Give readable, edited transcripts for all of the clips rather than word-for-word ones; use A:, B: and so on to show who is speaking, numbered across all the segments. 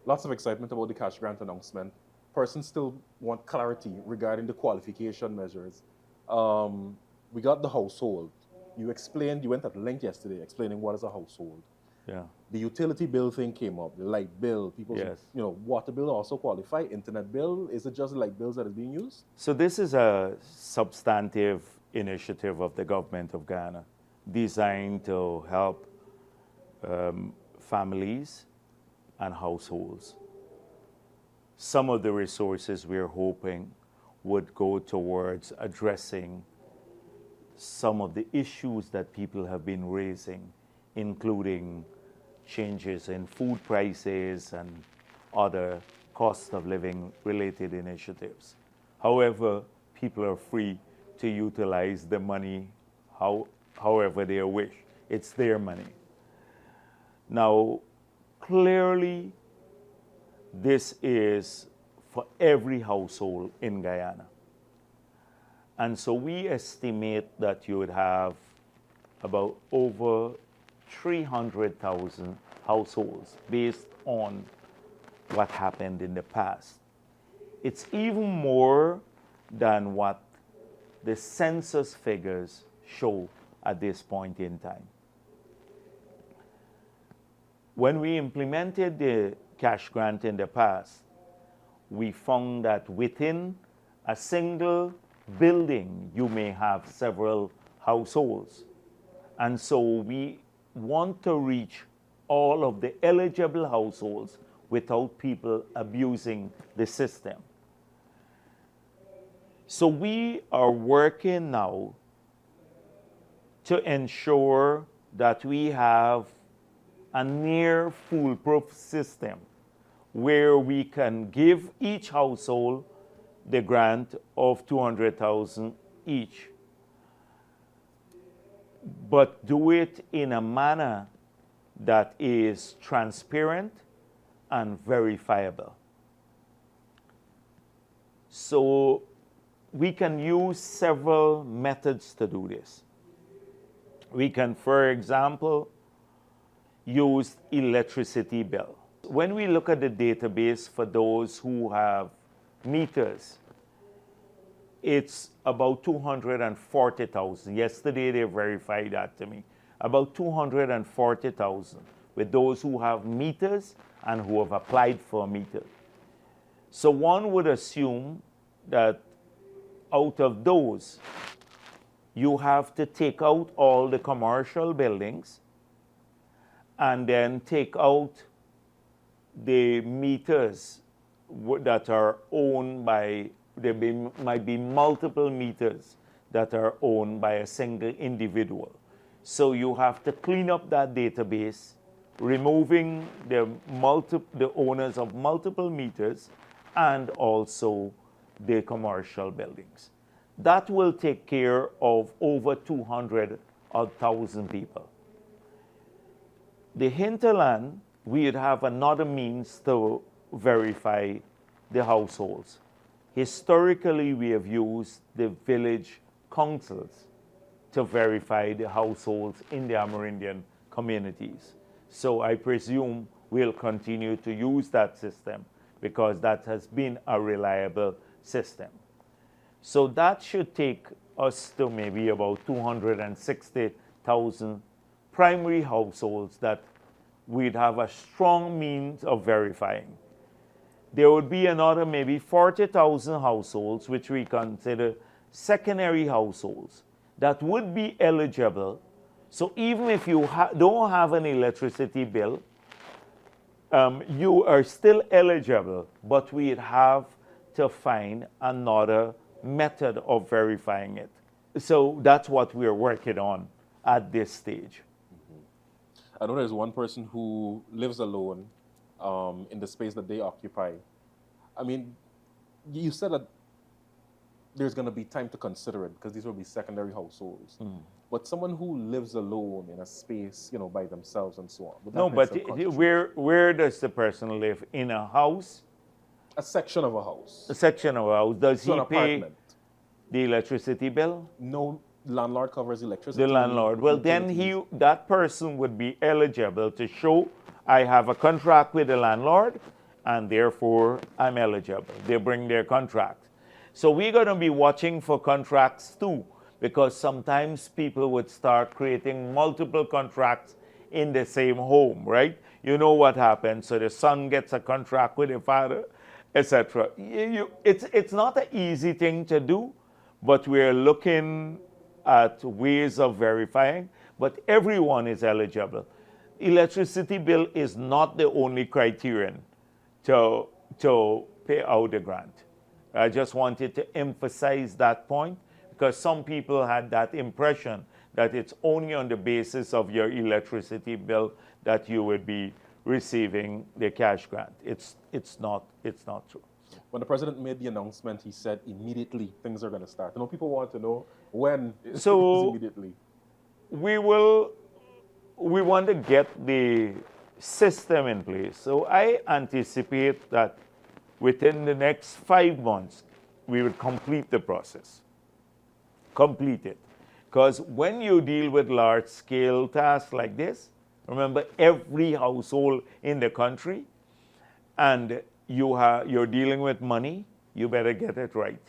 A: lots of excitement about the cash grant announcement. Persons still want clarity regarding the qualification measures. We got the household. You explained, you went at length yesterday explaining what is a household.
B: Yeah.
A: The utility bill thing came up, the light bill, people's,
B: Yes.
A: water bill also qualify, internet bill. Is it just light bills that is being used?
B: So this is a substantive initiative of the government of Ghana designed to help families and households. Some of the resources we're hoping would go towards addressing some of the issues that people have been raising, including changes in food prices and other cost of living related initiatives. However, people are free to utilize the money however they wish. It's their money. Now, clearly, this is for every household in Guyana. And so we estimate that you would have about over 300,000 households based on what happened in the past. It's even more than what the census figures show at this point in time. When we implemented the cash grant in the past, we found that within a single building, you may have several households. And so we want to reach all of the eligible households without people abusing the system. So we are working now to ensure that we have a near foolproof system where we can give each household the grant of 200,000 each, but do it in a manner that is transparent and verifiable. So we can use several methods to do this. We can, for example, use electricity bill. When we look at the database for those who have meters, it's about 240,000. Yesterday they verified that to me. About 240,000 with those who have meters and who have applied for a meter. So one would assume that out of those, you have to take out all the commercial buildings and then take out the meters that are owned by, might be multiple meters that are owned by a single individual. So you have to clean up that database, removing the owners of multiple meters and also the commercial buildings. That will take care of over 200,000 people. The hinterland, we'd have another means to verify the households. Historically, we have used the village councils to verify the households in the Amerindian communities. So I presume we'll continue to use that system because that has been a reliable system. So that should take us to maybe about 260,000 primary households that we'd have a strong means of verifying. There would be another maybe 40,000 households which we consider secondary households that would be eligible. So even if you don't have an electricity bill, you are still eligible, but we'd have to find another method of verifying it. So that's what we're working on at this stage.
A: I know there's one person who lives alone in the space that they occupy. I mean, you said that there's going to be time to consider it because these will be secondary households. But someone who lives alone in a space, by themselves and so on.
B: No, but where does the person live? In a house?
A: A section of a house.
B: A section of a house. Does he pay the electricity bill?
A: No, landlord covers electricity.
B: The landlord. Well, then that person would be eligible to show, I have a contract with the landlord, and therefore I'm eligible. They bring their contract. So we're going to be watching for contracts too, because sometimes people would start creating multiple contracts in the same home, right? You know what happens. So the son gets a contract with the father, etc. It's not an easy thing to do, but we're looking at ways of verifying, but everyone is eligible. Electricity bill is not the only criterion to pay out the grant. I just wanted to emphasize that point because some people had that impression that it's only on the basis of your electricity bill that you would be receiving the cash grant. It's not true.
A: When the president made the announcement, he said immediately things are going to start. People want to know when
B: So
A: immediately.
B: We want to get the system in place. So I anticipate that within the next 5 months, we will complete the process. Complete it. Because when you deal with large-scale tasks like this, remember every household in the country, and you're dealing with money, you better get it right.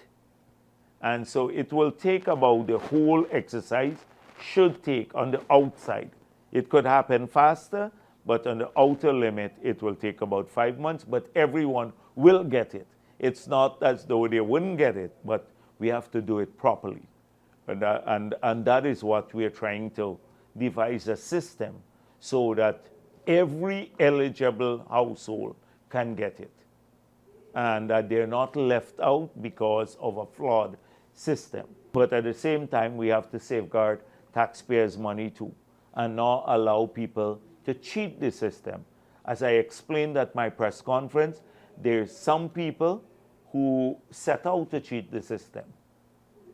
B: And so it will take about the whole exercise, should take on the outside. It could happen faster, but on the outer limit, it will take about 5 months, but everyone will get it. It's not as though they wouldn't get it, but we have to do it properly. And that is what we are trying to devise a system so that every eligible household can get it. And that they're not left out because of a flawed system. But at the same time, we have to safeguard taxpayers' money too, and not allow people to cheat the system. As I explained at my press conference, there's some people who set out to cheat the system.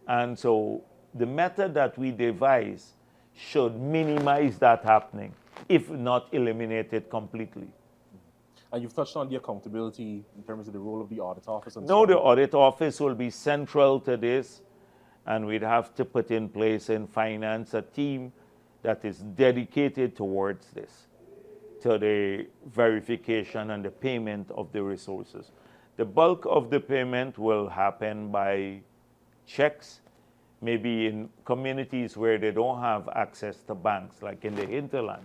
B: And so the method that we devise should minimize that happening, if not eliminate it completely.
A: And you've touched on the accountability in terms of the role of the audit office and
B: No,
A: so
B: the
A: on.
B: audit office will be central to this, and we'd have to put in place in finance a team that is dedicated towards this, to the verification and the payment of the resources. The bulk of the payment will happen by checks, maybe in communities where they don't have access to banks, like in the hinterland.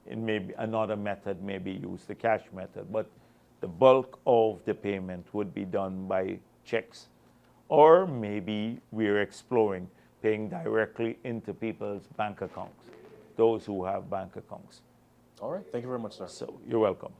B: It may be another method, maybe use the cash method, but the bulk of the payment would be done by checks. Or maybe we're exploring paying directly into people's bank accounts, those who have bank accounts.
A: All right. Thank you very much, sir.
B: So you're welcome.